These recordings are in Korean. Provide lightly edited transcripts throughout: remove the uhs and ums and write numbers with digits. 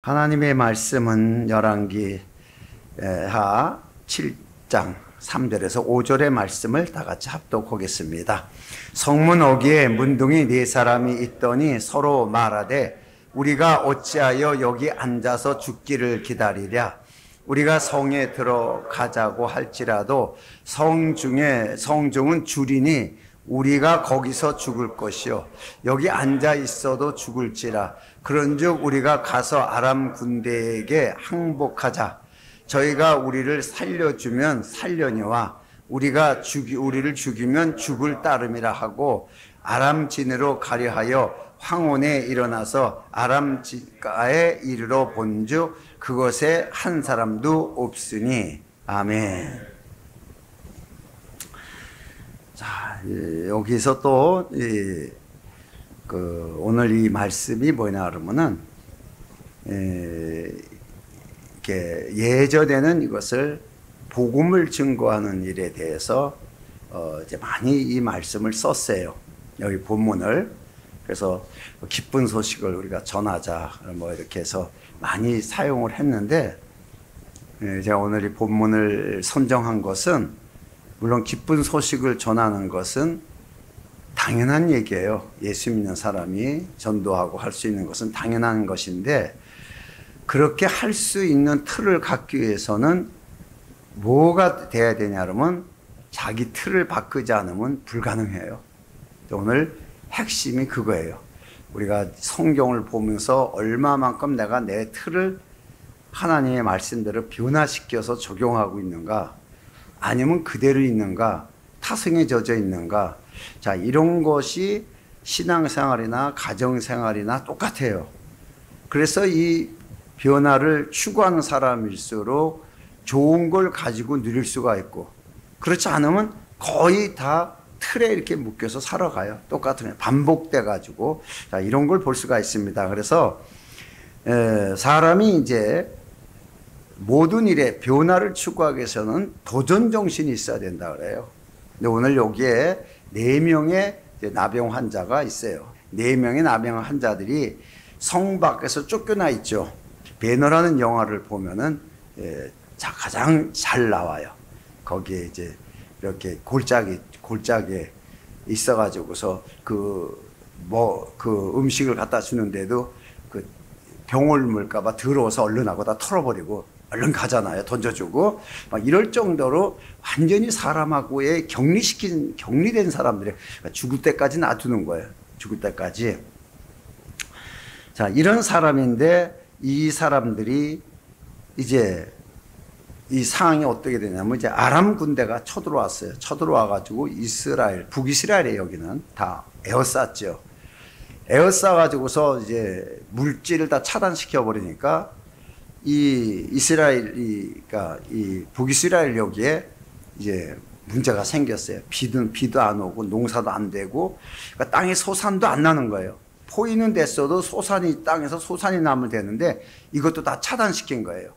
하나님의 말씀은 열왕기 하 7장 3절에서 5절의 말씀을 다 같이 합독하겠습니다. 성문 어귀에 문둥이 네 사람이 있더니 서로 말하되 우리가 어찌하여 여기 앉아서 죽기를 기다리랴. 우리가 성에 들어가자고 할지라도 성중은 줄이니 우리가 거기서 죽을 것이요 여기 앉아 있어도 죽을지라. 그런즉 우리가 가서 아람 군대에게 항복하자. 저희가 우리를 살려주면 살려니와 우리를 죽이면 죽을 따름이라 하고 아람 진으로 가려 하여 황혼에 일어나서 아람 진가에 이르러 본즉 그것에 한 사람도 없으니. 아멘. 자, 여기서 또 오늘 이 말씀이 뭐냐 그러면은 이렇게 예전에는 이것을 복음을 증거하는 일에 대해서 이제 많이 이 말씀을 썼어요. 여기 본문을. 그래서 기쁜 소식을 우리가 전하자 뭐 이렇게 해서 많이 사용을 했는데, 제가 오늘 이 본문을 선정한 것은 물론 기쁜 소식을 전하는 것은 당연한 얘기예요. 예수 믿는 사람이 전도하고 할 수 있는 것은 당연한 것인데, 그렇게 할 수 있는 틀을 갖기 위해서는 뭐가 돼야 되냐 그러면 자기 틀을 바꾸지 않으면 불가능해요. 오늘 핵심이 그거예요. 우리가 성경을 보면서 얼마만큼 내가 내 틀을 하나님의 말씀대로 변화시켜서 적용하고 있는가, 아니면 그대로 있는가, 타성에 젖어 있는가. 자, 이런 것이 신앙생활이나 가정생활이나 똑같아요. 그래서 이 변화를 추구하는 사람일수록 좋은 걸 가지고 누릴 수가 있고, 그렇지 않으면 거의 다 틀에 이렇게 묶여서 살아가요. 똑같은 반복돼 가지고. 자, 이런 걸 볼 수가 있습니다. 그래서 사람이 이제 모든 일에 변화를 추구하기 위해서는 도전 정신이 있어야 된다 그래요. 근데 오늘 여기에 4명의 나병 환자가 있어요. 4명의 나병 환자들이 성 밖에서 쫓겨나 있죠. 배너라는 영화를 보면은 가장 잘 나와요. 거기에 이제 이렇게 골짜기에 있어가지고서 그 음식을 갖다 주는데도 그 병을 물까봐 더러워서 얼른 하고 다 털어버리고 얼른 가잖아요. 던져주고 막 이럴 정도로 완전히 사람하고의 격리된 사람들이 죽을 때까지 놔두는 거예요. 죽을 때까지. 자, 이런 사람인데 이 사람들이 이제 이 상황이 어떻게 되냐면 이제 아람 군대가 쳐들어왔어요. 쳐들어와가지고 북이스라엘에 여기는 다 에워쌌죠. 에워싸가지고서 이제 물질을 다 차단시켜 버리니까 이 북이스라엘 여기에 이제 문제가 생겼어요. 비도 안 오고 농사도 안 되고, 그러니까 땅에 소산도 안 나는 거예요. 포위는 됐어도 땅에서 소산이 나면 되는데 이것도 다 차단시킨 거예요.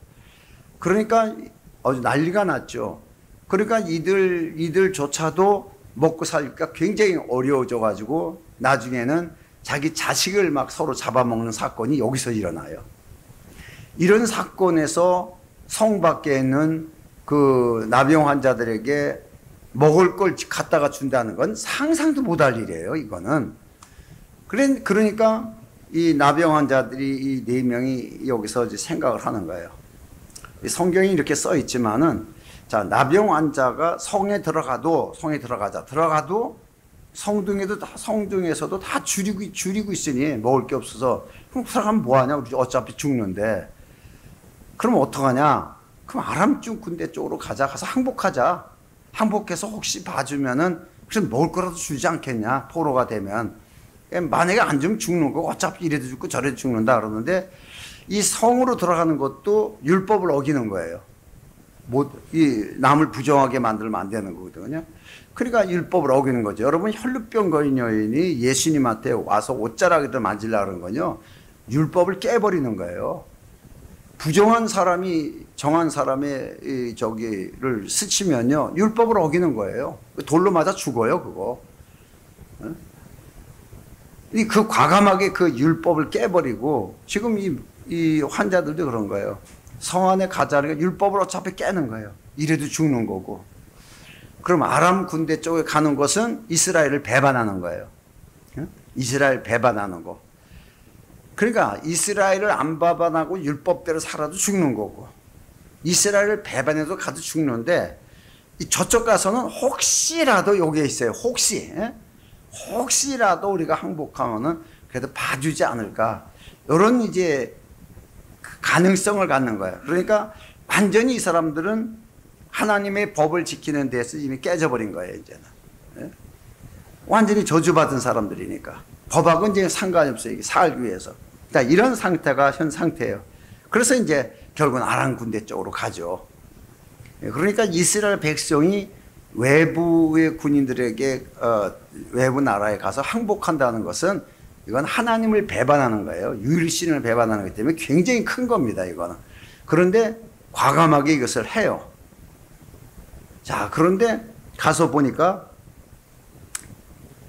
그러니까 아주 난리가 났죠. 그러니까 이들조차도 먹고 살기가 굉장히 어려워져 가지고 나중에는 자기 자식을 막 서로 잡아먹는 사건이 여기서 일어나요. 이런 사건에서 성 밖에 있는 그 나병 환자들에게 먹을 걸 갖다가 준다는 건 상상도 못할 일이에요, 이거는. 그러니까 이 나병 환자들이 이 4명이 여기서 이제 생각을 하는 거예요. 성경이 이렇게 써 있지만은, 자, 나병 환자가 성에 들어가도 성중에서도 다 줄이고 있으니 먹을 게 없어서, 그럼 그 사람 뭐하냐? 우리 어차피 죽는데. 그럼 어떡하냐? 그럼 아람 군대 쪽으로 가서 항복하자. 항복해서 혹시 봐주면은 그래서 먹을 거라도 주지 않겠냐? 포로가 되면. 만약에 안 주면 죽는 거, 어차피 이래도 죽고 저래도 죽는다 그러는데, 이 성으로 들어가는 것도 율법을 어기는 거예요. 이 남을 부정하게 만들면 안 되는 거거든요. 그러니까 율법을 어기는 거죠. 여러분, 혈루병 걸린 여인이 예수님한테 와서 옷자락을 만지려고 하는 건요, 율법을 깨버리는 거예요. 부정한 사람이 정한 사람의 저기를 스치면요, 율법을 어기는 거예요. 돌로 맞아 죽어요, 그거. 그 과감하게 그 율법을 깨버리고, 지금 이 이 환자들도 그런 거예요. 성 안에 가자니까 율법을 어차피 깨는 거예요. 이래도 죽는 거고. 그럼 아람 군대 쪽에 가는 것은 이스라엘을 배반하는 거예요. 이스라엘 배반하는 거. 그러니까 이스라엘을 안 배반하고 율법대로 살아도 죽는 거고, 이스라엘을 배반해도 가도 죽는데, 저쪽 가서는 혹시라도 여기에 있어요. 혹시라도 우리가 항복하면은 그래도 봐주지 않을까. 이런 이제 가능성을 갖는 거예요. 그러니까 완전히 이 사람들은 하나님의 법을 지키는 데서 이미 깨져버린 거예요, 이제는. 완전히 저주받은 사람들이니까. 법하고 이제 상관이 없어요. 이게 살기 위해서. 그러니까 이런 상태가 현 상태예요. 그래서 이제 결국은 아람 군대 쪽으로 가죠. 그러니까 이스라엘 백성이 외부의 군인들에게 외부 나라에 가서 항복한다는 것은 이건 하나님을 배반하는 거예요. 유일신을 배반하는 것 때문에 굉장히 큰 겁니다, 이거는. 그런데 과감하게 이것을 해요. 자, 그런데 가서 보니까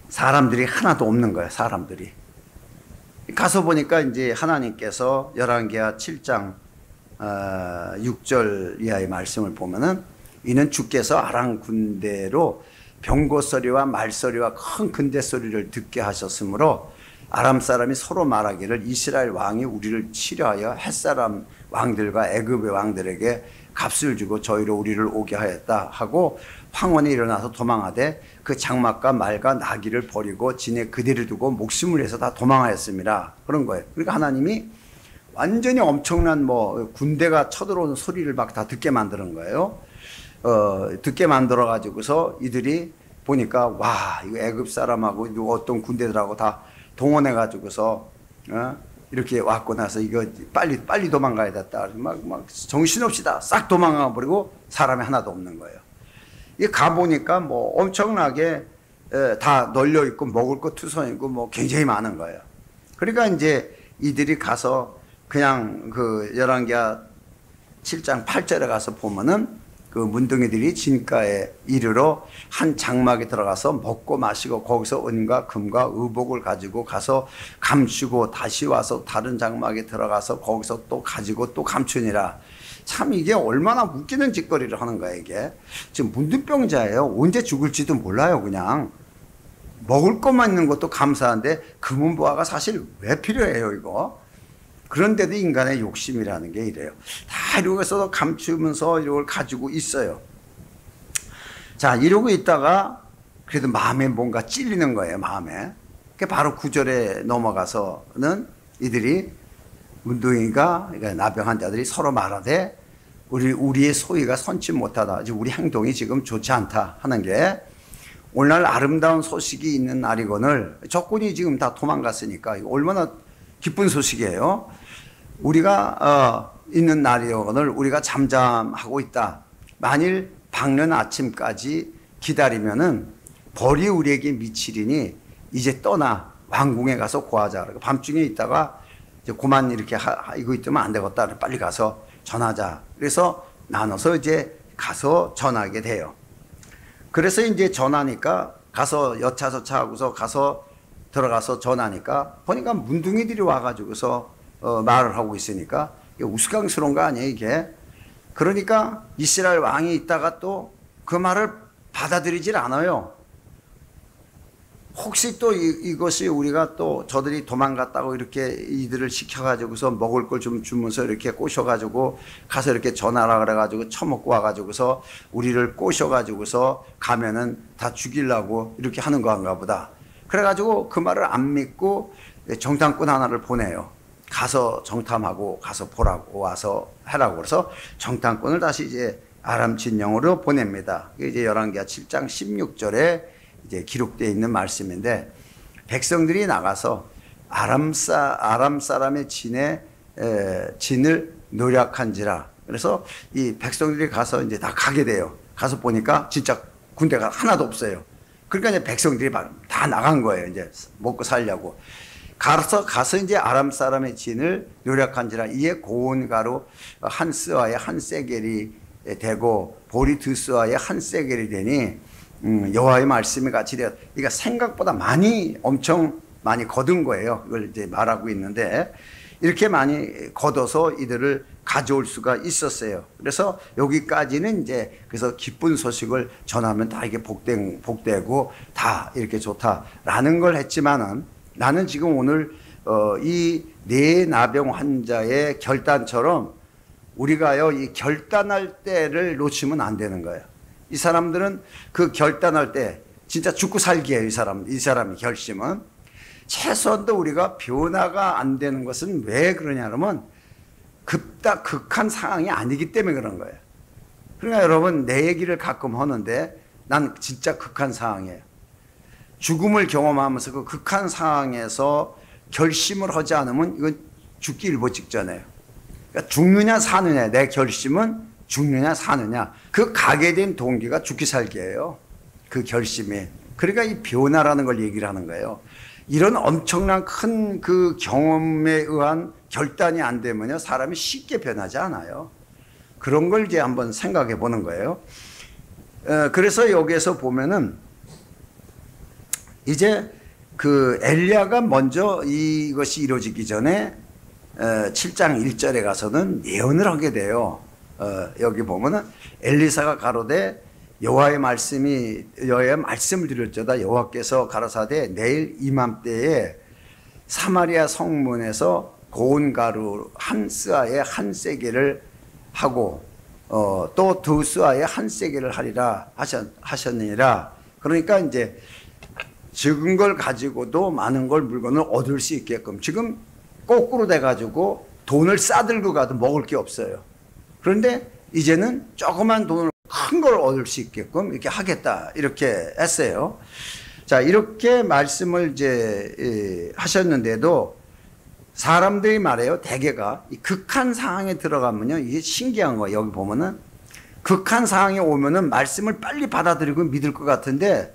사람들이 하나도 없는 거예요, 사람들이. 가서 보니까 이제 하나님께서 열왕기하 7장 6절 이하의 말씀을 보면은, 이는 주께서 아람 군대로 병거 소리와 말소리와 큰 군대 소리를 듣게 하셨으므로 아람 사람이 서로 말하기를 이스라엘 왕이 우리를 치려하여 햇사람 왕들과 애굽의 왕들에게 값을 주고 저희로 우리를 오게 하였다 하고 황혼이 일어나서 도망하되 그 장막과 말과 나귀를 버리고 진에 그대를 두고 목숨을 해서 다 도망하였습니다. 그런 거예요. 그러니까 하나님이 완전히 엄청난 군대가 쳐들어오는 소리를 막 다 듣게 만드는 거예요. 듣게 만들어 가지고서 이들이 보니까 와, 이거 애굽 사람하고 어떤 군대들하고 다 동원해 가지고서 이렇게 왔고 나서 이거 빨리 도망가야 됐다. 막 정신없이 다 싹 도망가 버리고 사람이 하나도 없는 거예요. 이 가보니까 엄청나게 다 널려 있고 먹을 거 투성이고 굉장히 많은 거예요. 그러니까 이제 이들이 가서 그냥 그 열왕기하 7장 8절에 가서 보면은 그 문둥이들이 진가에 이르러 한 장막에 들어가서 먹고 마시고 거기서 은과 금과 의복을 가지고 가서 감추고 다시 와서 다른 장막에 들어가서 거기서 또 가지고 또 감추니라. 참 이게 얼마나 웃기는 짓거리를 하는 거야, 이게. 지금 문둥병자예요. 언제 죽을지도 몰라요, 그냥. 먹을 것만 있는 것도 감사한데 금은보화가 사실 왜 필요해요, 이거? 그런데도 인간의 욕심이라는 게 이래요. 다 이러고서 감추면서 이걸 가지고 있어요. 자, 이러고 있다가 그래도 마음에 뭔가 찔리는 거예요, 마음에. 그게 바로 9절에 넘어가서는 이들이 문둥이가, 그러니까 나병한 자들이 서로 말하되 우리의 소위가 선치 못하다. 우리 행동이 지금 좋지 않다 하는 게, 오늘날 아름다운 소식이 있는 날이거늘 적군이 지금 다 도망갔으니까 이거 얼마나 기쁜 소식이에요. 우리가 있는 날이거늘 우리가 잠잠하고 있다. 만일 밝는 아침까지 기다리면은 벌이 우리에게 미치리니 이제 떠나 왕궁에 가서 고하자. 밤중에 있다가 이제 그만 이렇게 이거 있으면 안 되겠다. 빨리 가서 전하자. 그래서 나눠서 이제 가서 전하게 돼요. 그래서 이제 전하니까 가서 여차저차 하고서 가서 들어가서 전하니까 보니까 문둥이들이 와가지고서 말을 하고 있으니까 이게 우스꽝스러운 거 아니에요, 이게. 그러니까 이스라엘 왕이 있다가 또 그 말을 받아들이질 않아요. 혹시 또 이것이 우리가 또 저들이 도망갔다고 이렇게 이들을 시켜가지고서 먹을 걸 좀 주면서 이렇게 꼬셔가지고 가서 이렇게 전하라 그래가지고 처먹고 와가지고서 우리를 꼬셔가지고서 가면은 다 죽이려고 이렇게 하는 건가 보다. 그래가지고 그 말을 안 믿고 정탐꾼 하나를 보내요. 가서 정탐하고 가서 보라고 와서 하라고. 그래서 정탐꾼을 다시 이제 아람 진영으로 보냅니다. 이제 열왕기하 7장 16절에 이제 기록되어 있는 말씀인데, 백성들이 나가서 아람 사람의 진을 노력한지라. 그래서 이 백성들이 가서 이제 다 가게 돼요. 가서 보니까 진짜 군대가 하나도 없어요. 그러니까 이제 백성들이 다 나간 거예요. 이제 먹고 살려고. 가서 이제 아람 사람의 진을 노력한지라. 이에 고온가루 한 스와에 한 세겔이 되고 보리 두 스와에 한 세겔이 되니 여호와의 말씀이 같이 되었. 그러니까 생각보다 엄청 많이 거둔 거예요. 이걸 이제 말하고 있는데, 이렇게 많이 걷어서 이들을 가져올 수가 있었어요. 그래서 여기까지는 이제 그래서 기쁜 소식을 전하면 다 이게 복되고 다 이렇게 좋다라는 걸 했지만은 나는 지금 오늘 이 뇌나병 환자의 결단처럼 우리가요 이 결단할 때를 놓치면 안 되는 거예요. 이 사람들은 그 결단할 때 진짜 죽고 살기예요. 이 사람의 결심은 최소한도 우리가 변화가 안 되는 것은 왜 그러냐면 극한 상황이 아니기 때문에 그런 거예요. 그러니까 여러분 내 얘기를 가끔 하는데 난 진짜 극한 상황이에요. 죽음을 경험하면서 그 극한 상황에서 결심을 하지 않으면 이건 죽기 일보 직전이에요. 그러니까 죽느냐 사느냐 내 결심은 죽느냐 사느냐 그 가게 된 동기가 죽기 살기예요. 그 결심이. 그러니까 이 변화라는 걸 얘기를 하는 거예요. 이런 엄청난 큰 그 경험에 의한 결단이 안 되면요 사람이 쉽게 변하지 않아요. 그런 걸 이제 한번 생각해 보는 거예요. 그래서 여기에서 보면은 이제 그 엘리야가 먼저 이것이 이루어지기 전에 7장 1절에 가서는 예언을 하게 돼요. 여기 보면은 엘리사가 가로되 여호와의 말씀을 드렸저다 여호와께서 가라사대 내일 이맘때에 사마리아 성문에서 고운 가루 한 스아에 한 세겔을 하고 또 두 스아에 한 세겔을 하리라 하셨느니라. 그러니까 이제 적은 걸 가지고도 많은 걸 물건을 얻을 수 있게끔 지금 거꾸로 돼가지고 돈을 싸들고 가도 먹을 게 없어요. 그런데 이제는 조그만 돈을 큰 걸 얻을 수 있게끔 이렇게 하겠다 이렇게 했어요. 자 이렇게 말씀을 이제 하셨는데도 사람들이 말해요. 대개가 이 극한 상황에 들어가면요 이게 신기한 거예요. 여기 보면은 극한 상황에 오면은 말씀을 빨리 받아들이고 믿을 것 같은데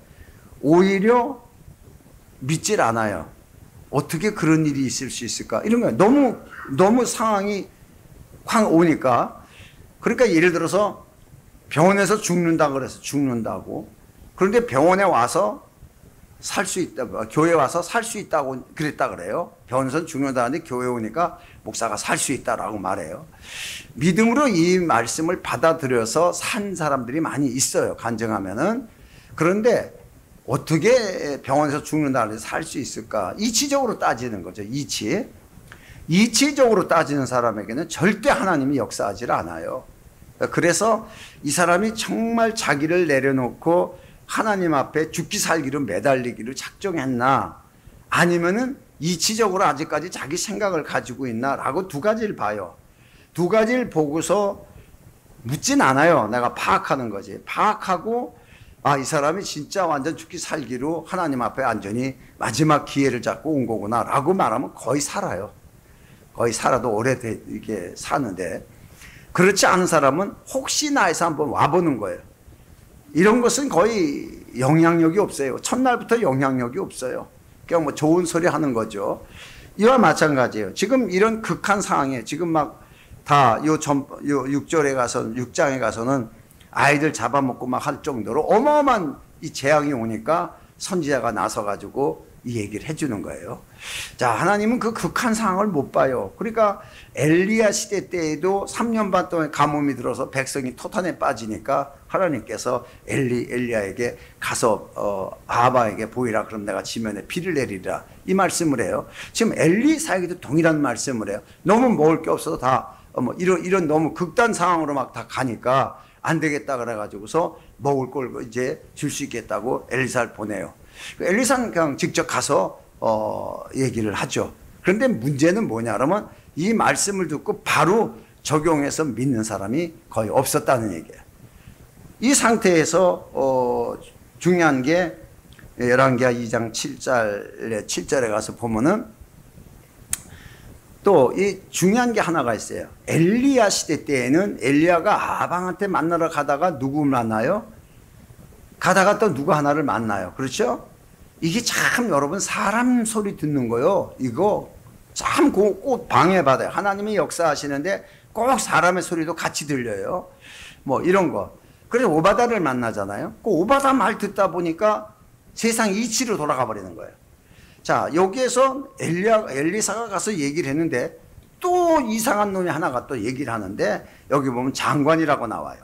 오히려 믿질 않아요. 어떻게 그런 일이 있을 수 있을까? 이런 거예요. 너무 상황이 확 오니까. 그러니까 예를 들어서 병원에서 죽는다 그래서 죽는다고. 그런데 병원에 와서 살 수 있다고, 교회 와서 살 수 있다고 그랬다 그래요. 병원에서 죽는다는데 교회 오니까 목사가 살 수 있다라고 말해요. 믿음으로 이 말씀을 받아들여서 산 사람들이 많이 있어요. 간증하면은. 그런데 어떻게 병원에서 죽는다는데 살 수 있을까? 이치적으로 따지는 거죠. 이치적으로 따지는 사람에게는 절대 하나님이 역사하지 않아요. 그래서 이 사람이 정말 자기를 내려놓고 하나님 앞에 죽기 살기로 매달리기로 작정했나 아니면은 이치적으로 아직까지 자기 생각을 가지고 있나라고 두 가지를 봐요. 두 가지를 보고서 묻진 않아요. 내가 파악하는 거지. 파악하고 이 사람이 진짜 완전 죽기 살기로 하나님 앞에 완전히 마지막 기회를 잡고 온 거구나 라고 말하면 거의 살아요. 거의 살아도 이렇게 사는데 그렇지 않은 사람은 혹시나 해서 한번 와보는 거예요. 이런 것은 거의 영향력이 없어요. 첫날부터 영향력이 없어요. 그냥 뭐 좋은 소리 하는 거죠. 이와 마찬가지예요. 지금 이런 극한 상황에 지금 막 다 요 6장에 가서는 아이들 잡아먹고 막 할 정도로 어마어마한 이 재앙이 오니까 선지자가 나서가지고 이 얘기를 해주는 거예요. 자, 하나님은 그 극한 상황을 못 봐요. 그러니까 엘리야 시대 때에도 3년 반 동안 가뭄이 들어서 백성이 토탄에 빠지니까 하나님께서 엘리야에게 가서 아하바에게 보이라 그럼 내가 지면에 비를 내리라 이 말씀을 해요. 지금 엘리사에게도 동일한 말씀을 해요. 너무 먹을 게 없어서 다 이런 너무 극단 상황으로 막 다 가니까 안 되겠다 그래가지고서 먹을 걸 이제 줄 수 있겠다고 엘리사를 보내요. 엘리사는 그냥 직접 가서 얘기를 하죠. 그런데 문제는 뭐냐 그러면 이 말씀을 듣고 바로 적용해서 믿는 사람이 거의 없었다는 얘기예요. 이 상태에서 중요한 게 열왕기하 2장 7절에 가서 보면은 또 이 중요한 게 하나가 있어요. 엘리야 시대 때에는 엘리야가 아방한테 만나러 가다가 누구 만나요? 가다가 또 누구 하나를 만나요. 그렇죠? 이게 참 여러분 사람 소리 듣는 거요. 이거 참 꼭 방해받아요. 하나님이 역사하시는데 꼭 사람의 소리도 같이 들려요. 뭐 이런 거. 그래서 오바다를 만나잖아요. 그 오바다 말 듣다 보니까 세상 이치로 돌아가 버리는 거예요. 자, 여기에서 엘리사가 가서 얘기를 했는데 또 이상한 놈이 하나가 또 얘기를 하는데 여기 보면 장관이라고 나와요.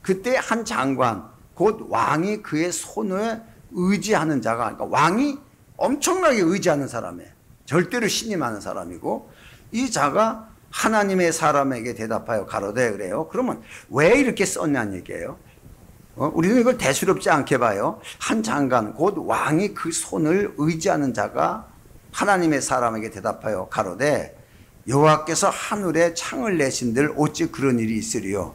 그때 한 장관, 곧 왕이 그의 손에 의지하는 자가, 그러니까 왕이 엄청나게 의지하는 사람이에요. 절대로 신임하는 사람이고, 이 자가 하나님의 사람에게 대답하여 가로되 그래요. 그러면 왜 이렇게 썼냐는 얘기예요. 우리는 이걸 대수롭지 않게 봐요. 한 장관, 곧 왕이 그 손을 의지하는 자가 하나님의 사람에게 대답하여 가로되 여호와께서 하늘에 창을 내신들 어찌 그런 일이 있으리요.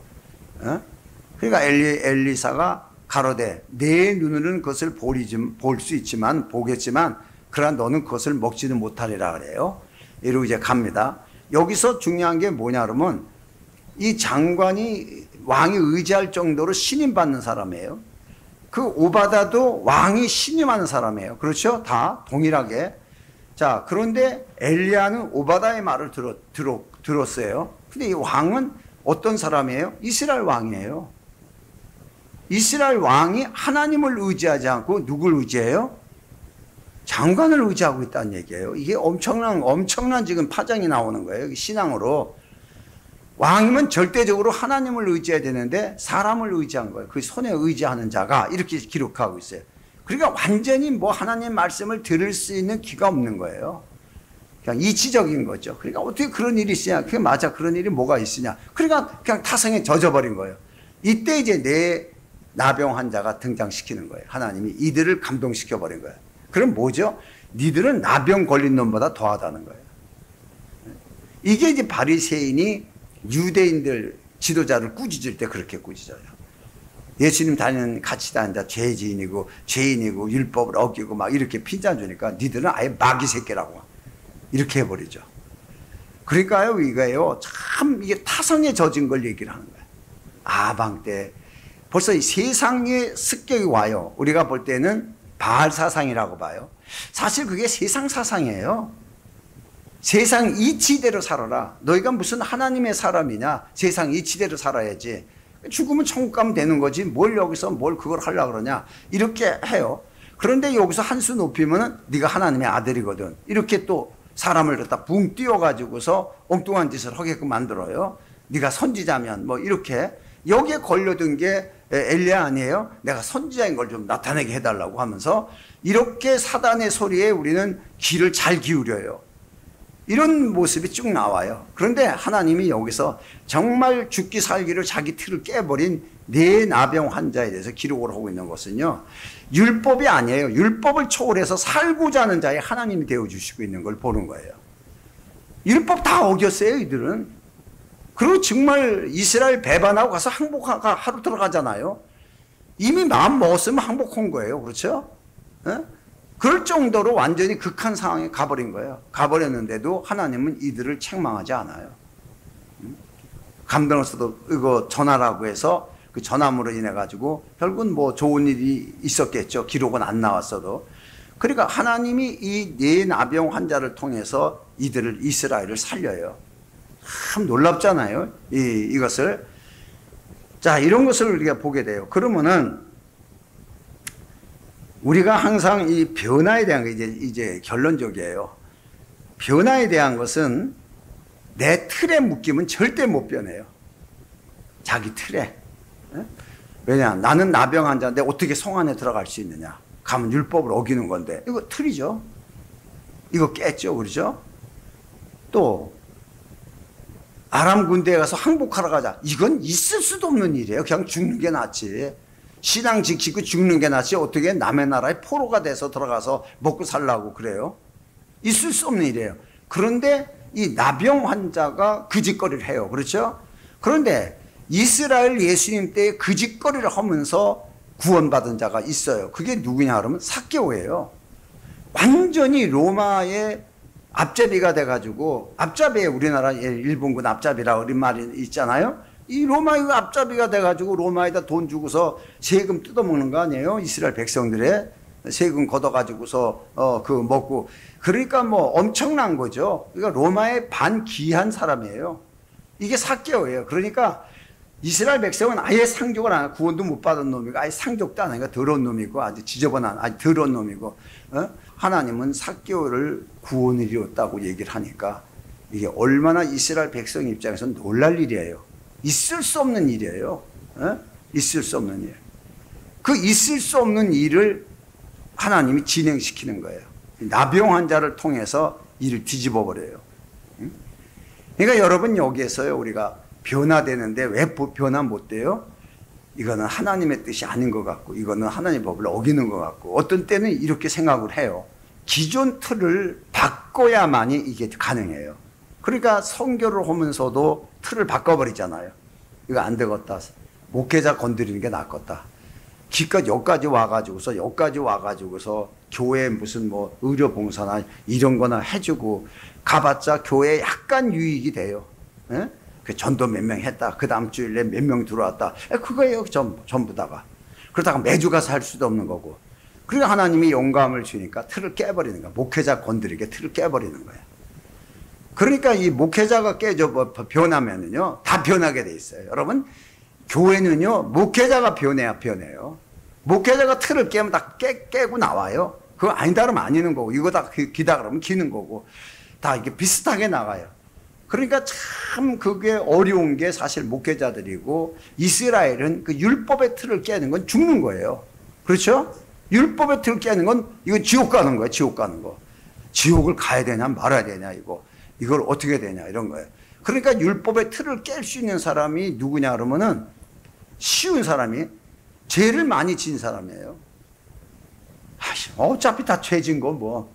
그러니까 엘리사가 가로되 내 눈으로는 그것을 볼 수 있지만 보겠지만 그러나 너는 그것을 먹지는 못하리라 그래요. 이러고 이제 갑니다. 여기서 중요한 게 뭐냐 그러면 이 장관이 왕이 의지할 정도로 신임받는 사람이에요. 그 오바다도 왕이 신임하는 사람이에요. 그렇죠? 다 동일하게. 자, 그런데 엘리야는 오바다의 말을 들었어요. 근데 이 왕은 어떤 사람이에요? 이스라엘 왕이에요. 이스라엘 왕이 하나님을 의지하지 않고 누굴 의지해요? 장관을 의지하고 있다는 얘기예요. 이게 엄청난 지금 파장이 나오는 거예요. 신앙으로. 왕이면 절대적으로 하나님을 의지해야 되는데 사람을 의지한 거예요. 그 손에 의지하는 자가 이렇게 기록하고 있어요. 그러니까 완전히 뭐 하나님 말씀을 들을 수 있는 귀가 없는 거예요. 그냥 이치적인 거죠. 그러니까 어떻게 그런 일이 있으냐. 그게 맞아. 그런 일이 뭐가 있으냐. 그러니까 그냥 타성에 젖어버린 거예요. 이때 이제 내 나병 환자가 등장시키는 거예요. 하나님이 이들을 감동시켜버린 거예요. 그럼 뭐죠? 니들은 나병 걸린 놈보다 더하다는 거예요. 이게 이제 바리새인이 유대인들 지도자를 꾸짖을 때 그렇게 꾸짖어요. 예수님 같이 다니는 자 죄인이고 율법을 어기고 막 이렇게 핀잔 주니까 니들은 아예 마귀 새끼라고 이렇게 해버리죠. 그러니까요, 이거예요. 참 이게 타성에 젖은 걸 얘기를 하는 거예요. 아방 때 벌써 이 세상의 습격이 와요. 우리가 볼 때는 바알 사상이라고 봐요. 사실 그게 세상 사상이에요. 세상 이치대로 살아라. 너희가 무슨 하나님의 사람이냐. 세상 이치대로 살아야지. 죽으면 천국 가면 되는 거지. 뭘 여기서 뭘 그걸 하려고 그러냐. 이렇게 해요. 그런데 여기서 한 수 높이면은 네가 하나님의 아들이거든. 이렇게 또 사람을 갖다 붕 띄워가지고서 엉뚱한 짓을 하게끔 만들어요. 네가 선지자면 뭐 이렇게. 여기에 걸려든 게 엘리야 아니에요? 내가 선지자인 걸 좀 나타내게 해달라고 하면서 이렇게 사단의 소리에 우리는 귀를 잘 기울여요. 이런 모습이 쭉 나와요. 그런데 하나님이 여기서 정말 죽기 살기를 자기 틀을 깨버린 네 나병 환자에 대해서 기록을 하고 있는 것은요, 율법이 아니에요. 율법을 초월해서 살고자 하는 자에 하나님이 되어주시고 있는 걸 보는 거예요. 율법 다 어겼어요, 이들은. 그리고 정말 이스라엘 배반하고 가서 항복하러 들어가잖아요. 이미 마음 먹었으면 항복한 거예요. 그렇죠? 네? 그럴 정도로 완전히 극한 상황에 가버린 거예요. 가버렸는데도 하나님은 이들을 책망하지 않아요. 감동에서도 이거 전하라고 해서 그 전함으로 인해 가지고 결국은 뭐 좋은 일이 있었겠죠. 기록은 안 나왔어도. 그러니까 하나님이 이 네 나병 환자를 통해서 이스라엘을 살려요. 참 놀랍잖아요. 이것을. 자, 이런 것을 우리가 보게 돼요. 그러면은 우리가 항상 이 변화에 대한 게 이제 결론적이에요. 변화에 대한 것은 내 틀에 묶이면 절대 못 변해요. 자기 틀에. 왜냐? 나는 나병 환자인데 어떻게 성 안에 들어갈 수 있느냐? 가면 율법을 어기는 건데. 이거 틀이죠. 이거 깼죠. 그러죠? 또 아람 군대에 가서 항복하러 가자. 이건 있을 수도 없는 일이에요. 그냥 죽는 게 낫지. 신앙 지키고 죽는 게 낫지. 어떻게 남의 나라에 포로가 돼서 들어가서 먹고 살라고 그래요? 있을 수 없는 일이에요. 그런데 이 나병 환자가 그 짓거리를 해요. 그렇죠? 그런데 이스라엘 예수님 때 그 짓거리를 하면서 구원받은 자가 있어요. 그게 누구냐 그러면 삭개오예요. 완전히 로마의 앞잡이가 돼가지고, 앞잡이에 우리나라 일본군 앞잡이라고 그런 말이 있잖아요. 이 로마의 앞잡이가 돼가지고 로마에다 돈 주고서 세금 뜯어먹는 거 아니에요? 이스라엘 백성들의 세금 걷어가지고서 그 먹고. 그러니까 뭐 엄청난 거죠. 그러니까 로마의 반기한 사람이에요. 이게 삭개오예요. 그러니까 이스라엘 백성은 아예 상족을 안 하고 구원도 못 받은 놈이고 아예 상족도 안 하니까 더러운 놈이고 아주 지저분한 아주 더러운 놈이고, 하나님은 삭개오를 구원을 이뤘다고 얘기를 하니까 이게 얼마나 이스라엘 백성 입장에서 놀랄 일이에요. 있을 수 없는 일이에요. 있을 수 없는 일. 그 있을 수 없는 일을 하나님이 진행시키는 거예요. 나병 환자를 통해서 일을 뒤집어 버려요. 그러니까 여러분 여기에서요 우리가 변화되는데 왜 변화 못 돼요? 이거는 하나님의 뜻이 아닌 것 같고 이거는 하나님의 법을 어기는 것 같고 어떤 때는 이렇게 생각을 해요. 기존 틀을 바꿔야만이 이게 가능해요. 그러니까 선교를 하면서도 틀을 바꿔버리잖아요. 이거 안 되겠다. 목회자 건드리는 게 낫겠다. 기껏 여기까지 와가지고서 교회 무슨 뭐 의료봉사나 이런 거나 해주고 가봤자 교회에 약간 유익이 돼요. 예? 그 전도 몇 명 했다. 그 다음 주일에 몇 명 들어왔다. 그거예요. 전부 다가. 그러다가 매주 가서 할 수도 없는 거고. 그러니까 하나님이 영감을 주니까 틀을 깨버리는 거야. 목회자 건드리게 틀을 깨버리는 거야. 그러니까 이 목회자가 변하면은요, 다 변하게 돼 있어요. 여러분, 교회는요, 목회자가 변해요. 목회자가 틀을 깨면 다 깨고 나와요. 그거 아니다 그러면 아니는 거고, 이거 다 기다 그러면 기는 거고, 다 이게 비슷하게 나가요. 그러니까 참 그게 어려운 게 사실 목회자들이고, 이스라엘은 그 율법의 틀을 깨는 건 죽는 거예요. 그렇죠? 율법의 틀을 깨는 건 이거 지옥 가는 거예요. 지옥 가는 거. 지옥을 가야 되냐 말아야 되냐 이걸 어떻게 되냐 이런 거예요. 그러니까 율법의 틀을 깰 수 있는 사람이 누구냐 그러면은 쉬운 사람이 죄를 많이 진 사람이에요. 어차피 다 죄진 거 뭐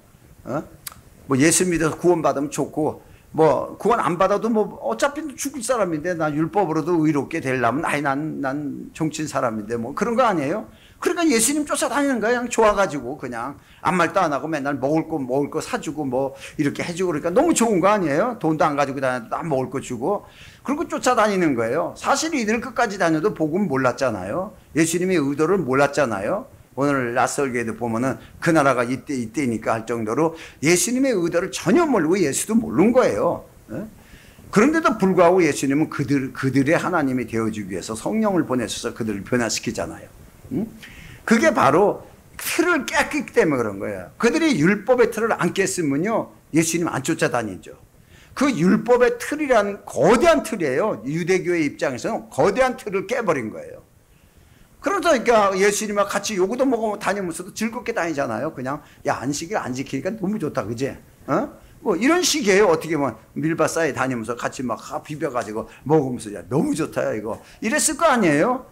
예수 믿어서 구원받으면 좋고 뭐 구원 안 받아도 뭐 어차피 죽을 사람인데 나 율법으로도 의롭게 되려면 난 종친 사람인데 뭐 그런 거 아니에요? 그러니까 예수님 쫓아다니는 거야. 그냥 좋아가지고 그냥 아무 말도 안 하고 맨날 먹을 거 사주고 뭐 이렇게 해주고 그러니까 너무 좋은 거 아니에요? 돈도 안 가지고 다녀도 다 먹을 거 주고 그리고 쫓아다니는 거예요. 사실 이들 끝까지 다녀도 복음 몰랐잖아요. 예수님의 의도를 몰랐잖아요. 오늘 낯설게도 보면은 그 나라가 이때니까 할 정도로 예수님의 의도를 전혀 모르고 예수도 모르는 거예요. 그런데도 불구하고 예수님은 그들의 하나님이 되어주기 위해서 성령을 보내셔서 그들을 변화시키잖아요. 그게 바로 틀을 깼기 때문에 그런 거예요. 그들이 율법의 틀을 안 깼으면요 예수님 안 쫓아다니죠. 그 율법의 틀이란 거대한 틀이에요. 유대교의 입장에서는 거대한 틀을 깨버린 거예요. 그러니까 예수님과 같이 요구도 먹으면 다니면서도 즐겁게 다니잖아요. 그냥 야 안식일 안 지키니까 너무 좋다 그지? 뭐 이런 식이에요. 어떻게 보면 밀밭 사이에 다니면서 같이 막 비벼가지고 먹으면서 야 너무 좋다 이거 이랬을 거 아니에요?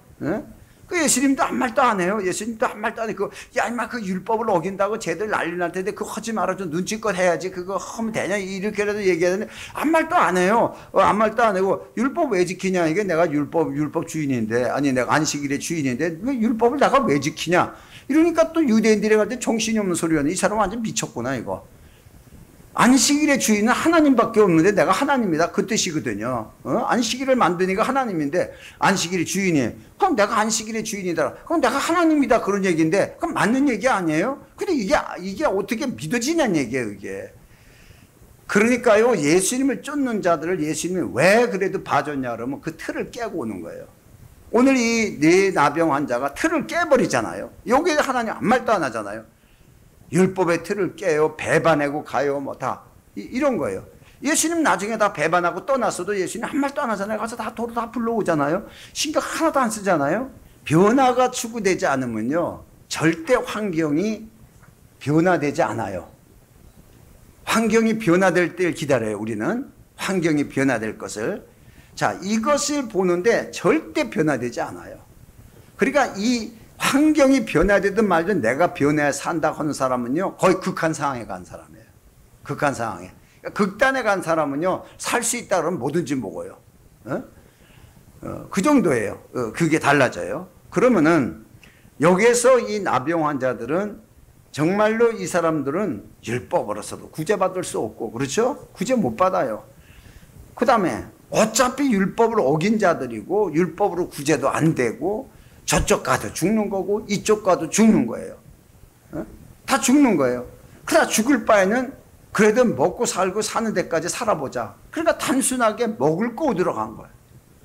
그 예수님도 한 말도 안 해요. 예수님도 한 말도 안 해요. 야 임마 그 율법을 어긴다고 쟤들 난리 날 텐데 그거 하지 말아줘. 눈치껏 해야지. 그거 하면 되냐 이렇게라도 얘기하는데 한 말도 안 해요. 한 말도 안 하고 율법 왜 지키냐. 이게 내가 율법 주인인데 아니 내가 안식일의 주인인데 왜 율법을 내가 왜 지키냐. 이러니까 또 유대인들이 갈 때 정신이 없는 소리였네. 이 사람 완전 미쳤구나 이거. 안식일의 주인은 하나님밖에 없는데 내가 하나님이다 그 뜻이거든요. 안식일을 만드니까 하나님인데 안식일의 주인이 그럼 내가 안식일의 주인이다 그럼 내가 하나님이다 그런 얘기인데 그럼 맞는 얘기 아니에요? 근데 이게 어떻게 믿어지냐는 얘기예요 이게. 그러니까요 예수님을 쫓는 자들을 예수님이 왜 그래도 봐줬냐 그러면 그 틀을 깨고 오는 거예요. 오늘 이 네 나병 환자가 틀을 깨버리잖아요. 여기에 하나님 아무 말도 안 하잖아요. 율법의 틀을 깨요. 배반하고 가요. 뭐 다 이런 거예요. 예수님 나중에 다 배반하고 떠났어도 예수님 한 말도 안 하잖아요. 가서 다 도로 다 불러오잖아요. 신경 하나도 안 쓰잖아요. 변화가 추구되지 않으면요 절대 환경이 변화되지 않아요. 환경이 변화될 때를 기다려요. 우리는 환경이 변화될 것을. 자, 이것을 보는데 절대 변화되지 않아요. 그러니까 이 환경이 변화되든 말든 내가 변해야 산다 하는 사람은요 거의 극한 상황에 간 사람이에요. 극한 상황에. 극단에 간 사람은요 살 수 있다 그러면 뭐든지 먹어요. 그 정도예요. 그게 달라져요. 그러면은 여기에서 이 나병 환자들은 정말로 이 사람들은 율법으로서도 구제받을 수 없고 그렇죠? 구제 못 받아요. 그 다음에 어차피 율법을 어긴 자들이고 율법으로 구제도 안 되고 저쪽 가도 죽는 거고 이쪽 가도 죽는 거예요. 다 죽는 거예요. 그러나 죽을 바에는 그래도 먹고 살고 사는 데까지 살아보자. 그러니까 단순하게 먹을 거 얻으러 간 거예요.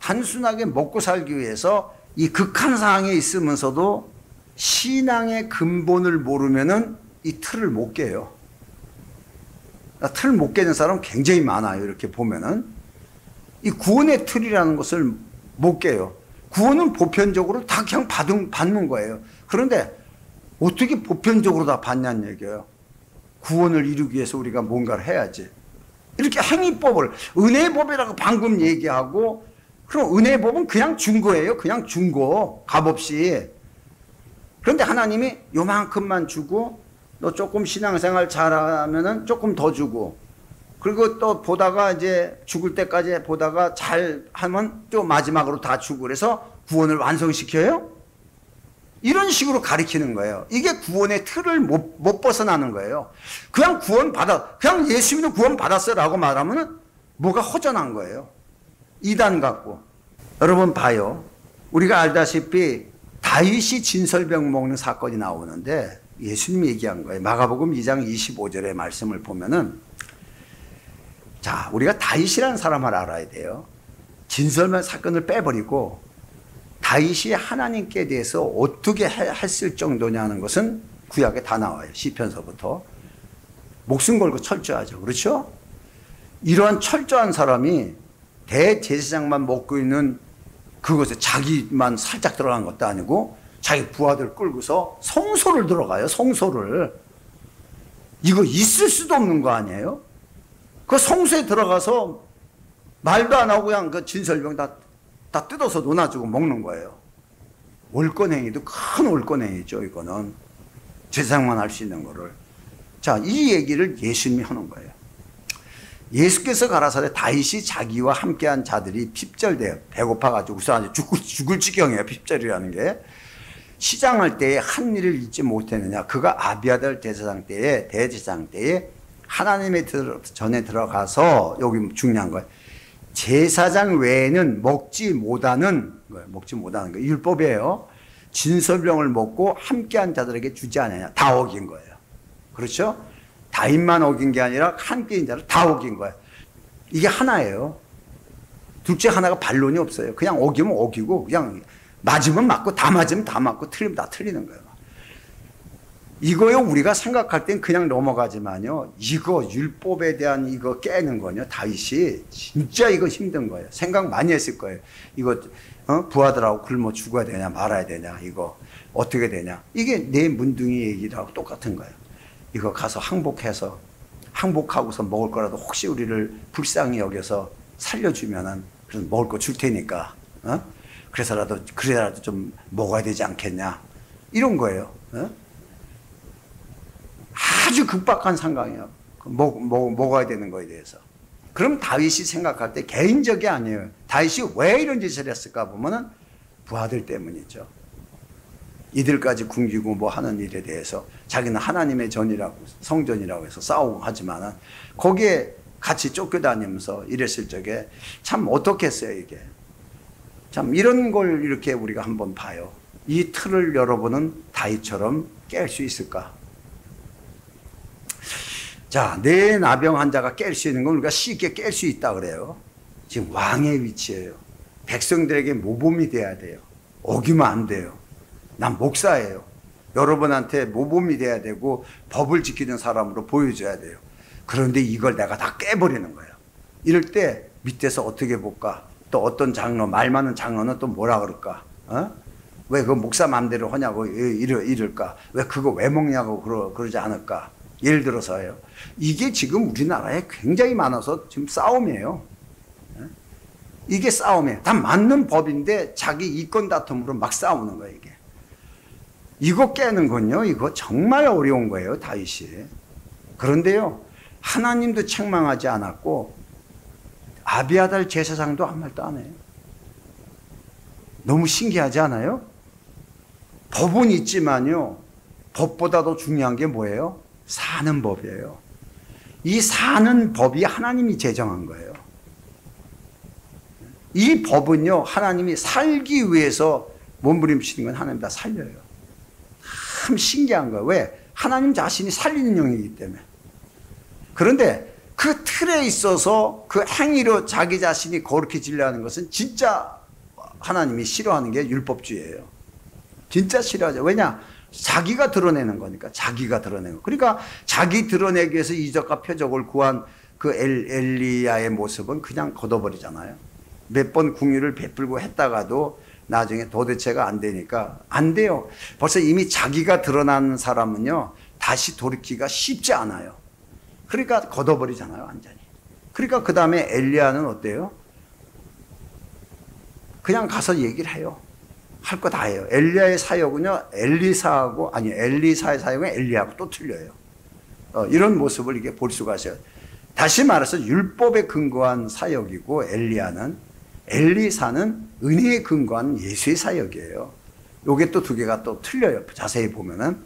단순하게 먹고 살기 위해서 이 극한 상황에 있으면서도 신앙의 근본을 모르면은 이 틀을 못 깨요. 틀 못 깨는 사람 굉장히 많아요. 이렇게 보면은. 이 구원의 틀이라는 것을 못 깨요. 구원은 보편적으로 다 그냥 받는 거예요. 그런데 어떻게 보편적으로 다 받냐는 얘기예요. 구원을 이루기 위해서 우리가 뭔가를 해야지. 이렇게 행위법을, 은혜의 법이라고 방금 얘기하고, 그럼 은혜의 법은 그냥 준 거예요. 그냥 준 거, 값없이. 그런데 하나님이 요만큼만 주고, 너 조금 신앙생활 잘하면은 조금 더 주고, 그리고 또 보다가 이제 죽을 때까지 보다가 잘 하면 또 마지막으로 다 주고, 그래서 구원을 완성시켜요? 이런 식으로 가리키는 거예요. 이게 구원의 틀을 못 벗어나는 거예요. 그냥 그냥 예수 믿는 구원 받았어라고 말하면 뭐가 허전한 거예요. 이단 같고. 여러분 봐요. 우리가 알다시피 다윗이 진설병 먹는 사건이 나오는데 예수님이 얘기한 거예요. 마가복음 2장 25절의 말씀을 보면은, 자, 우리가 다윗이라는 사람을 알아야 돼요. 진설병 사건을 빼버리고 다윗이 하나님께 대해서 어떻게 했을 정도냐는 것은 구약에 다 나와요. 시편서부터. 목숨 걸고 철저하죠. 그렇죠? 이러한 철저한 사람이 대제사장만 먹고 있는 그것에 자기만 살짝 들어간 것도 아니고 자기 부하들 끌고서 성소를 들어가요. 성소를. 이거 있을 수도 없는 거 아니에요? 그 성소에 들어가서 말도 안 하고 그냥 그 진설병 다 뜯어서 놓아주고 먹는 거예요. 올건행위도 큰 올건행위죠. 이거는 제사장만 할 수 있는 거를. 자, 이 얘기를 예수님이 하는 거예요. 예수께서 가라사대 다윗이 자기와 함께한 자들이 핍절돼요. 배고파가지고 우선 죽을 지경이에요. 핍절이라는 게. 시장할 때에 한 일을 잊지 못했느냐. 그가 아비아달 대제사장 때에 하나님의 전에 들어가서, 여기 중요한 거예요. 제사장 외에는 먹지 못하는 거 율법이에요. 진설병을 먹고 함께한 자들에게 주지 않느냐. 다 어긴 거예요. 그렇죠? 다윗만 어긴 게 아니라 함께인 자를 다 어긴 거예요. 이게 하나예요. 둘째 하나가 반론이 없어요. 그냥 어기면 어기고, 그냥 맞으면 맞고, 다 맞으면 다 맞고, 틀리면 다 틀리는 거예요. 이거요, 우리가 생각할 땐 그냥 넘어가지만요, 이거 율법에 대한 이거 깨는 거요, 다윗이 진짜 이거 힘든 거예요. 생각 많이 했을 거예요. 이거 부하들하고 굶어 죽어야 되냐 말아야 되냐, 이거 어떻게 되냐. 이게 내 문둥이 얘기하고 똑같은 거예요. 이거 가서 항복하고서 먹을 거라도 혹시 우리를 불쌍히 여겨서 살려주면은 그래서 먹을 거 줄 테니까, 그래서라도 좀 먹어야 되지 않겠냐, 이런 거예요. 아주 급박한 상황이에요. 먹어야 되는 거에 대해서. 그럼 다윗이 생각할 때 개인적이 아니에요. 다윗이 왜 이런 짓을 했을까 보면은 부하들 때문이죠. 이들까지 굶기고 뭐 하는 일에 대해서 자기는 하나님의 전이라고, 성전이라고 해서 싸우고 하지만은 거기에 같이 쫓겨다니면서 이랬을 적에 참 어떻겠어요, 이게. 참 이런 걸 이렇게 우리가 한번 봐요. 이 틀을 여러분은 다윗처럼 깰 수 있을까? 자, 내 나병 환자가 깰 수 있는 건 우리가 쉽게 깰 수 있다 그래요. 지금 왕의 위치예요. 백성들에게 모범이 돼야 돼요. 어기면 안 돼요. 난 목사예요. 여러분한테 모범이 돼야 되고 법을 지키는 사람으로 보여줘야 돼요. 그런데 이걸 내가 다 깨버리는 거예요. 이럴 때 밑에서 어떻게 볼까? 또 어떤 장로, 말 많은 장로는 또 뭐라 그럴까? 왜 그 목사 마음대로 하냐고 이럴까? 왜 그거 왜 먹냐고 그러지 않을까? 예를 들어서요. 이게 지금 우리나라에 굉장히 많아서 지금 싸움이에요. 이게 싸움이에요. 다 맞는 법인데 자기 이권 다툼으로 막 싸우는 거예요, 이게. 이거 깨는 건요, 이거 정말 어려운 거예요, 다윗이. 그런데요, 하나님도 책망하지 않았고 아비아달 제사장도 아무 말도 안 해요. 너무 신기하지 않아요? 법은 있지만요, 법보다 더 중요한 게 뭐예요? 사는 법이에요. 이 사는 법이 하나님이 제정한 거예요. 이 법은요, 하나님이 살기 위해서 몸부림치는 건 하나님 다 살려요. 참 신기한 거예요. 왜? 하나님 자신이 살리는 영이기 때문에. 그런데 그 틀에 있어서 그 행위로 자기 자신이 거룩해지려 하는 것은 진짜 하나님이 싫어하는 게 율법주의예요. 진짜 싫어하죠. 왜냐? 자기가 드러내는 거니까. 자기가 드러내는 거. 그러니까 자기 드러내기 위해서 이적과 표적을 구한 그 엘리야의 모습은 그냥 걷어버리잖아요. 몇 번 궁유를 베풀고 했다가도 나중에 도대체가 안 되니까 안 돼요. 벌써 이미 자기가 드러난 사람은요, 다시 돌이키기가 쉽지 않아요. 그러니까 걷어버리잖아요, 완전히. 그러니까 그 다음에 엘리야는 어때요? 그냥 가서 얘기를 해요. 할 거 다 해요. 엘리야의 사역은요, 엘리사의 사역은 엘리야하고 또 틀려요. 이런 모습을 이게 볼 수가 있어요. 다시 말해서 율법에 근거한 사역이고 엘리사는 은혜에 근거한 예수의 사역이에요. 요게 또 두 개가 또 틀려요. 자세히 보면은.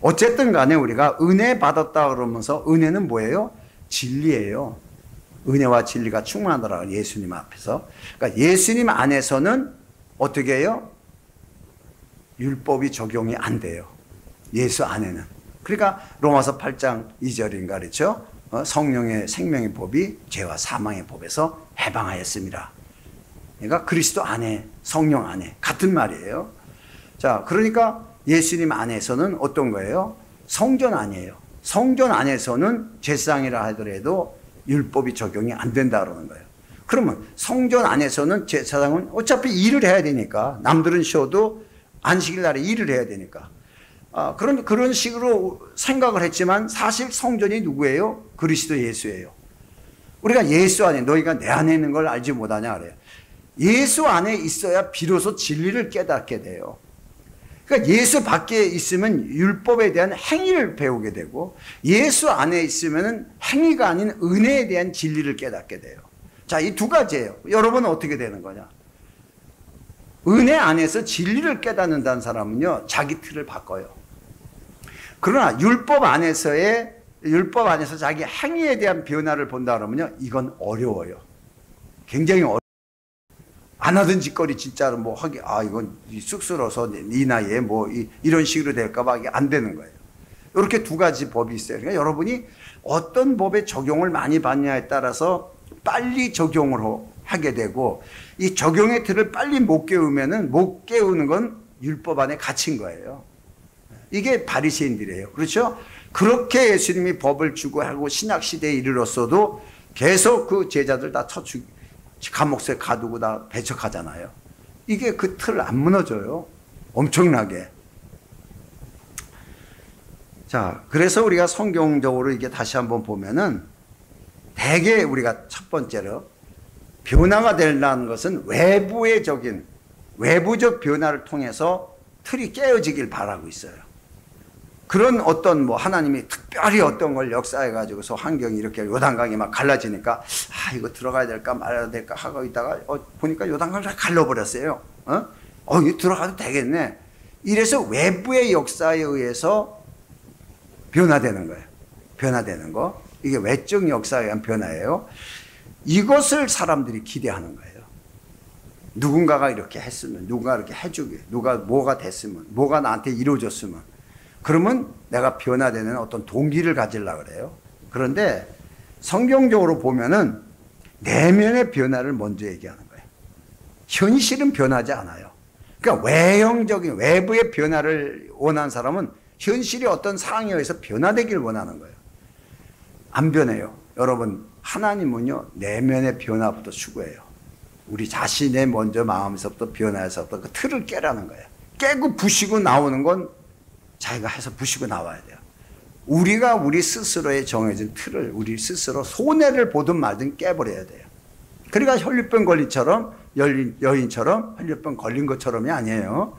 어쨌든 간에 우리가 은혜 받았다 그러면서 은혜는 뭐예요? 진리예요. 은혜와 진리가 충만하더라, 예수님 앞에서. 그러니까 예수님 안에서는 어떻게 해요? 율법이 적용이 안 돼요. 예수 안에는. 그러니까 로마서 8장 2절인가 그렇죠? 성령의 생명의 법이 죄와 사망의 법에서 해방하였습니다. 그러니까 그리스도 안에, 성령 안에 같은 말이에요. 자, 그러니까 예수님 안에서는 어떤 거예요? 성전 안이에요. 성전 안에서는 제사장이라 하더라도 율법이 적용이 안 된다 그러는 거예요. 그러면 성전 안에서는 제사장은 어차피 일을 해야 되니까, 남들은 쉬어도 안식일 날에 일을 해야 되니까, 그런 식으로 생각을 했지만 사실 성전이 누구예요? 그리스도 예수예요. 우리가 예수 안에, 너희가 내 안에 있는 걸 알지 못하냐 그래요. 예수 안에 있어야 비로소 진리를 깨닫게 돼요. 그러니까 예수 밖에 있으면 율법에 대한 행위를 배우게 되고, 예수 안에 있으면 행위가 아닌 은혜에 대한 진리를 깨닫게 돼요. 자, 이 두 가지예요. 여러분은 어떻게 되는 거냐? 은혜 안에서 진리를 깨닫는다는 사람은요, 자기 틀을 바꿔요. 그러나 율법 안에서 자기 행위에 대한 변화를 본다 그러면요, 이건 어려워요. 굉장히 어려워요. 안 하던 짓거리 진짜로 뭐 하기, 이건 쑥스러워서 이 나이에 뭐 이런 식으로 될까봐 이게 안 되는 거예요. 이렇게 두 가지 법이 있어요. 그러니까 여러분이 어떤 법에 적용을 많이 받냐에 따라서 빨리 적용을 하게 되고, 이 적용의 틀을 빨리 못 깨우는 건 율법 안에 갇힌 거예요. 이게 바리새인들이에요. 그렇죠? 그렇게 예수님이 법을 주고 하고 신약 시대에 이르렀어도 계속 그 제자들 다 감옥에 가두고 다 배척하잖아요. 이게 그 틀을 안 무너져요. 엄청나게. 자, 그래서 우리가 성경적으로 이게 다시 한번 보면은, 대개 우리가 첫 번째로 변화가 되려는 것은 외부적 변화를 통해서 틀이 깨어지길 바라고 있어요. 그런 어떤 하나님이 특별히 어떤 걸 역사해 가지고서 환경이 이렇게 요단강이 막 갈라지니까, 이거 들어가야 될까 말아야 될까 하고 있다가 보니까 요단강을 다 갈라버렸어요. 이거 들어가도 되겠네. 이래서 외부의 역사에 의해서 변화되는 거예요. 변화되는 거. 이게 외적 역사에 의한 변화예요. 이것을 사람들이 기대하는 거예요. 누군가가 이렇게 했으면, 누군가 이렇게 해주게, 누가 뭐가 됐으면, 뭐가 나한테 이루어졌으면, 그러면 내가 변화되는 어떤 동기를 가지려고 그래요. 그런데 성경적으로 보면은 내면의 변화를 먼저 얘기하는 거예요. 현실은 변하지 않아요. 그러니까 외형적인, 외부의 변화를 원하는 사람은 현실이 어떤 상황에 의해서 변화되길 원하는 거예요. 안 변해요. 여러분, 하나님은요, 내면의 변화부터 추구해요. 우리 자신의 먼저 마음에서부터 변화해서부터 그 틀을 깨라는 거예요. 깨고 부시고 나오는 건 자기가 해서 부시고 나와야 돼요. 우리가 우리 스스로의 정해진 틀을 우리 스스로 손해를 보든 말든 깨버려야 돼요. 그러니까 혈류병 걸린처럼, 여인처럼 혈류병 걸린 것처럼이 아니에요.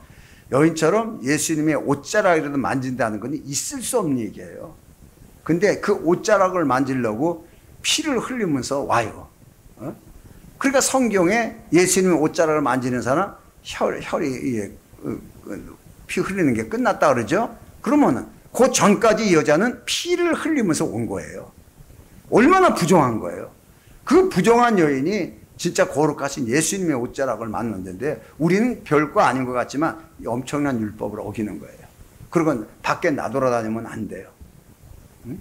여인처럼 예수님의 옷자락이라도 만진다는 건 있을 수 없는 얘기예요. 근데 그 옷자락을 만지려고 피를 흘리면서 와요. 그러니까 성경에 예수님의 옷자락을 만지는 사람, 혈이 피 흘리는 게 끝났다 그러죠? 그러면은 그 전까지 이 여자는 피를 흘리면서 온 거예요. 얼마나 부정한 거예요. 그 부정한 여인이 진짜 거룩하신 예수님의 옷자락을 만났는데, 우리는 별거 아닌 것 같지만 엄청난 율법을 어기는 거예요. 그리고 밖에 나돌아다니면 안 돼요. 응?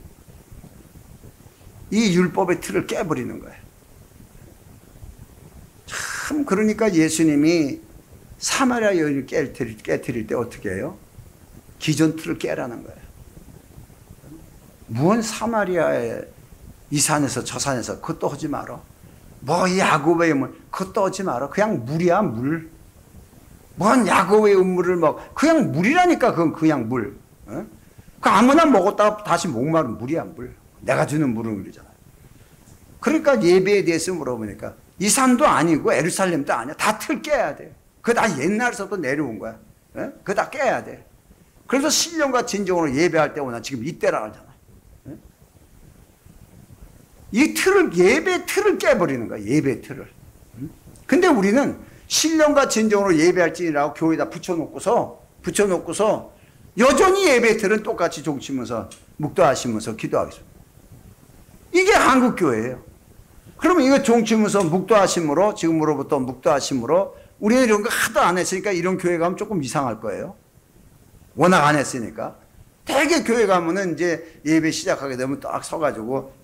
이 율법의 틀을 깨버리는 거예요. 참, 그러니까 예수님이 사마리아 여인을 깨뜨릴 때 어떻게 해요? 기존 틀을 깨라는 거예요. 무언 사마리아의 이 산에서 저 산에서 그것도 하지 마라. 뭐 야곱의 음물 그것도 하지 마라. 그냥 물이야 물. 뭔 야곱의 음물을 먹 그냥 물이라니까. 그건 그냥 물. 어? 그 아무나 먹었다가 다시 목마른 물이야 물. 내가 주는 물은 그러잖아요. 그러니까 예배에 대해서 물어보니까 이 산도 아니고 예루살렘도 아니야. 다 틀 깨야 돼. 그거 다 옛날서부터 내려온 거야. 어? 그거 다 깨야 돼. 그래서 신령과 진정으로 예배할 때보다 지금 이때라 하잖아. 이 틀을, 예배 틀을 깨버리는 거야. 예배 틀을. 근데 우리는 신령과 진정으로 예배할지라고 교회에다 붙여놓고서 여전히 예배 틀은 똑같이 종치면서 묵도하시면서 기도하겠습니다. 이게 한국교회예요. 그러면 이거 종치면서 묵도하심으로, 지금으로부터 묵도하심으로 우리는 이런 거 하도 안 했으니까 이런 교회 가면 조금 이상할 거예요. 워낙 안 했으니까. 되게 교회 가면은 이제 예배 시작하게 되면 딱 서가지고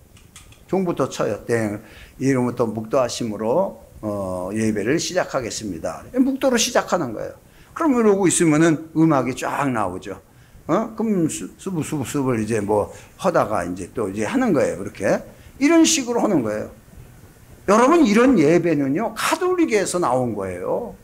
종부터 쳐요. 땡. 이름부터 묵도하심으로 예배를 시작하겠습니다. 묵도로 시작하는 거예요. 그럼 이러고 있으면은 음악이 쫙 나오죠. 그럼 수습을 이제 뭐 하다가 이제 또 이제 하는 거예요. 그렇게. 이런 식으로 하는 거예요. 여러분, 이런 예배는요, 가톨릭에서 나온 거예요.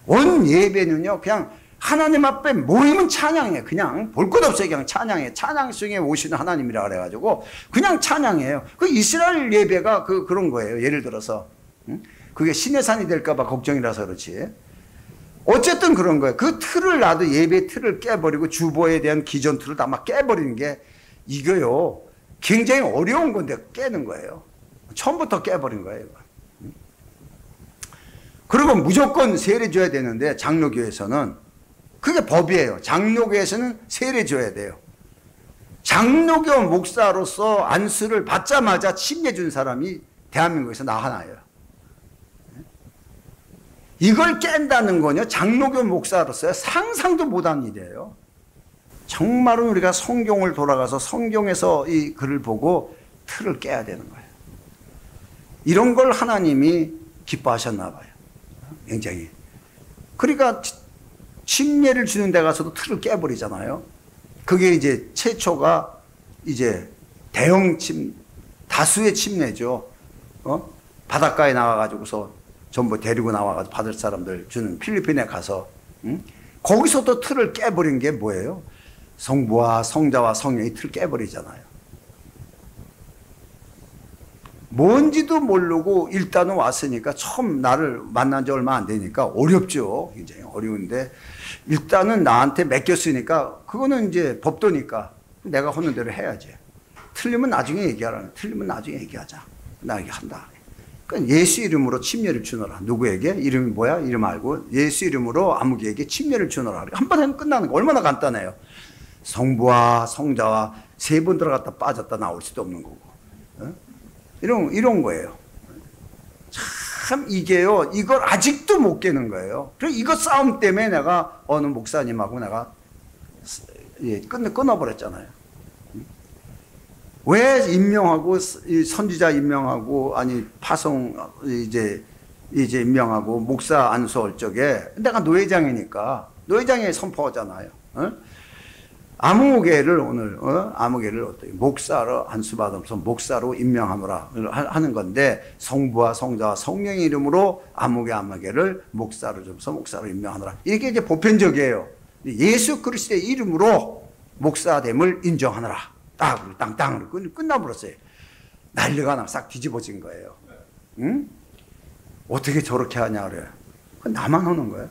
원 예배는요, 그냥 하나님 앞에 모이면 찬양해. 그냥 볼 것 없어요. 그냥 찬양해. 찬양성에 오시는 하나님이라 그래가지고 그냥 찬양해요. 그 이스라엘 예배가 그런 거예요. 예를 들어서. 그게 신의 산이 될까봐 걱정이라서 그렇지. 어쨌든 그런 거예요. 그 틀을 놔도 예배 틀을 깨버리고 주보에 대한 기존 틀을 다 막 깨버리는 게 이거요. 굉장히 어려운 건데 깨는 거예요. 처음부터 깨버린 거예요. 그리고 무조건 세례 줘야 되는데 장로교에서는 그게 법이에요. 장로교에서는 세례 줘야 돼요. 장로교 목사로서 안수를 받자마자 침례 준 사람이 대한민국에서 나 하나예요. 이걸 깬다는 거는요, 장로교 목사로서 상상도 못한 일이에요. 정말은 우리가 성경을 돌아가서 성경에서 이 글을 보고 틀을 깨야 되는 거예요. 이런 걸 하나님이 기뻐하셨나 봐요. 굉장히. 그러니까 침례를 주는 데 가서도 틀을 깨버리잖아요. 그게 이제 최초가 이제 대형 다수의 침례죠. 바닷가에 나와가지고서 전부 데리고 나와가지고 받을 사람들 주는 필리핀에 가서, 거기서 또 틀을 깨버린 게 뭐예요? 성부와 성자와 성령이 틀 깨버리잖아요. 뭔지도 모르고 일단은 왔으니까 처음 나를 만난 지 얼마 안 되니까 어렵죠. 굉장히 어려운데 일단은 나한테 맡겼으니까 그거는 이제 법도니까 내가 하는 대로 해야지. 틀리면 나중에 얘기하라. 틀리면 나중에 얘기하자. 나 얘기한다. 그러니까 예수 이름으로 침례를 주노라. 누구에게? 이름이 뭐야? 이름 알고 예수 이름으로 아무개에게 침례를 주노라. 한 번 하면 끝나는 거 얼마나 간단해요. 성부와 성자와 세 번 들어갔다 빠졌다 나올 수도 없는 거고. 이런 거예요. 참 이게요, 이걸 아직도 못 깨는 거예요. 그래서 이거 싸움 때문에 내가 어느 목사님하고 내가 끊어버렸잖아요. 왜 임명하고 선지자 임명하고 아니 파송 이제 임명하고 목사 안수할 적에 내가 노회장이니까 노회장이 선포하잖아요. 아무개를 오늘 아무개를 어떻게 목사로 안수받으면서 목사로 임명하노라 하는 건데 성부와 성자와 성령의 이름으로 아무개를 목사로 줘서 목사로 임명하노라. 이게 이제 보편적이에요. 예수 그리스도의 이름으로 목사됨을 인정하노라. 딱 땅땅으로 끝나버렸어요. 난리가 나 싹 뒤집어진 거예요. 응? 어떻게 저렇게 하냐 그래. 나만 하는 거예요.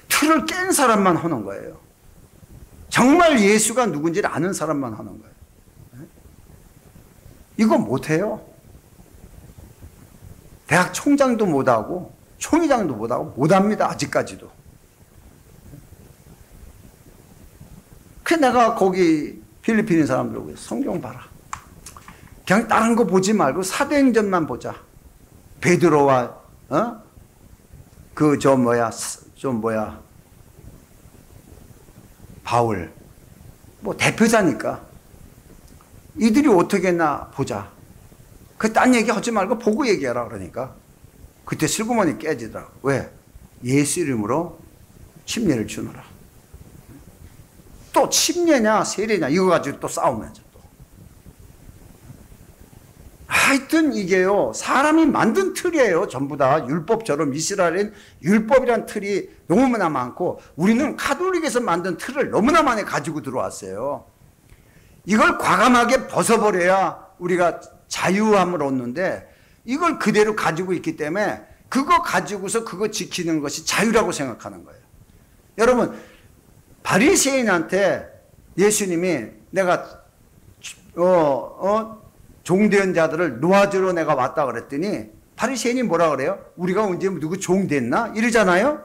틀을 깬 사람만 하는 거예요. 정말 예수가 누군지를 아는 사람만 하는 거예요. 이거 못해요. 대학 총장도 못하고 총회장도 못하고 못합니다. 아직까지도. 그래서 내가 거기 필리핀 사람들하고 성경 봐라. 그냥 다른 거 보지 말고 사도행전만 보자. 베드로와 바울, 뭐 대표자니까 이들이 어떻게 했나 보자. 그 딴 얘기 하지 말고 보고 얘기하라 그러니까 그때 슬그머니 깨지더라고. 왜? 예수 이름으로 침례를 주노라. 또 침례냐 세례냐 이거 가지고 또 싸우면서 또. 하여튼 이게요 사람이 만든 틀이에요. 전부 다 율법처럼 이스라엘은 율법이란 틀이 너무나 많고 우리는 가톨릭에서 만든 틀을 너무나 많이 가지고 들어왔어요. 이걸 과감하게 벗어버려야 우리가 자유함을 얻는데 이걸 그대로 가지고 있기 때문에 그거 가지고서 그거 지키는 것이 자유라고 생각하는 거예요. 여러분 바리새인한테 예수님이 내가 종된 자들을 놓아주러 내가 왔다 그랬더니 바리새인이 뭐라 그래요? 우리가 언제 누구 종 됐나? 이러잖아요.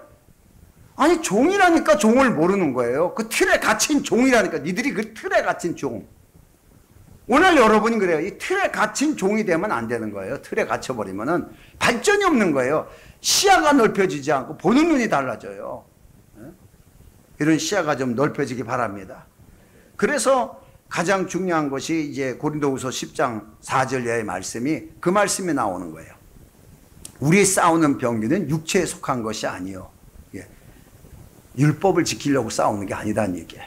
아니 종이라니까 종을 모르는 거예요. 그 틀에 갇힌 종이라니까. 니들이 그 틀에 갇힌 종. 오늘 여러분이 그래요. 이 틀에 갇힌 종이 되면 안 되는 거예요. 틀에 갇혀버리면은 발전이 없는 거예요. 시야가 넓혀지지 않고 보는 눈이 달라져요. 이런 시야가 좀 넓혀지기 바랍니다. 그래서 가장 중요한 것이 이제 고린도후서 10장 4절의 말씀이 그 말씀이 나오는 거예요. 우리 싸우는 병기는 육체에 속한 것이 아니요. 율법을 지키려고 싸우는 게 아니다는 얘기예요.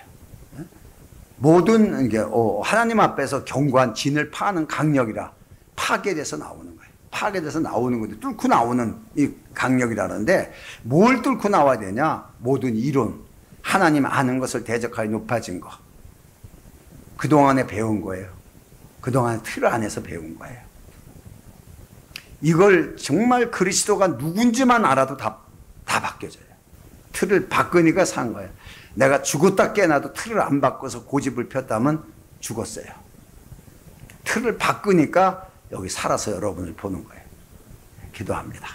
모든 게 하나님 앞에서 견고한 진을 파는 강력이라 파괴돼서 나오는 거예요. 파괴돼서 나오는 건데 뚫고 나오는 이 강력이라는데 뭘 뚫고 나와야 되냐? 모든 이론, 하나님 아는 것을 대적하여 높아진 거. 그동안에 배운 거예요. 그동안 틀 안에서 배운 거예요. 이걸 정말 그리스도가 누군지만 알아도 다 바뀌어져요. 틀을 바꾸니까 산 거예요. 내가 죽었다 깨어나도 틀을 안 바꿔서 고집을 폈다면 죽었어요. 틀을 바꾸니까 여기 살아서 여러분을 보는 거예요. 기도합니다.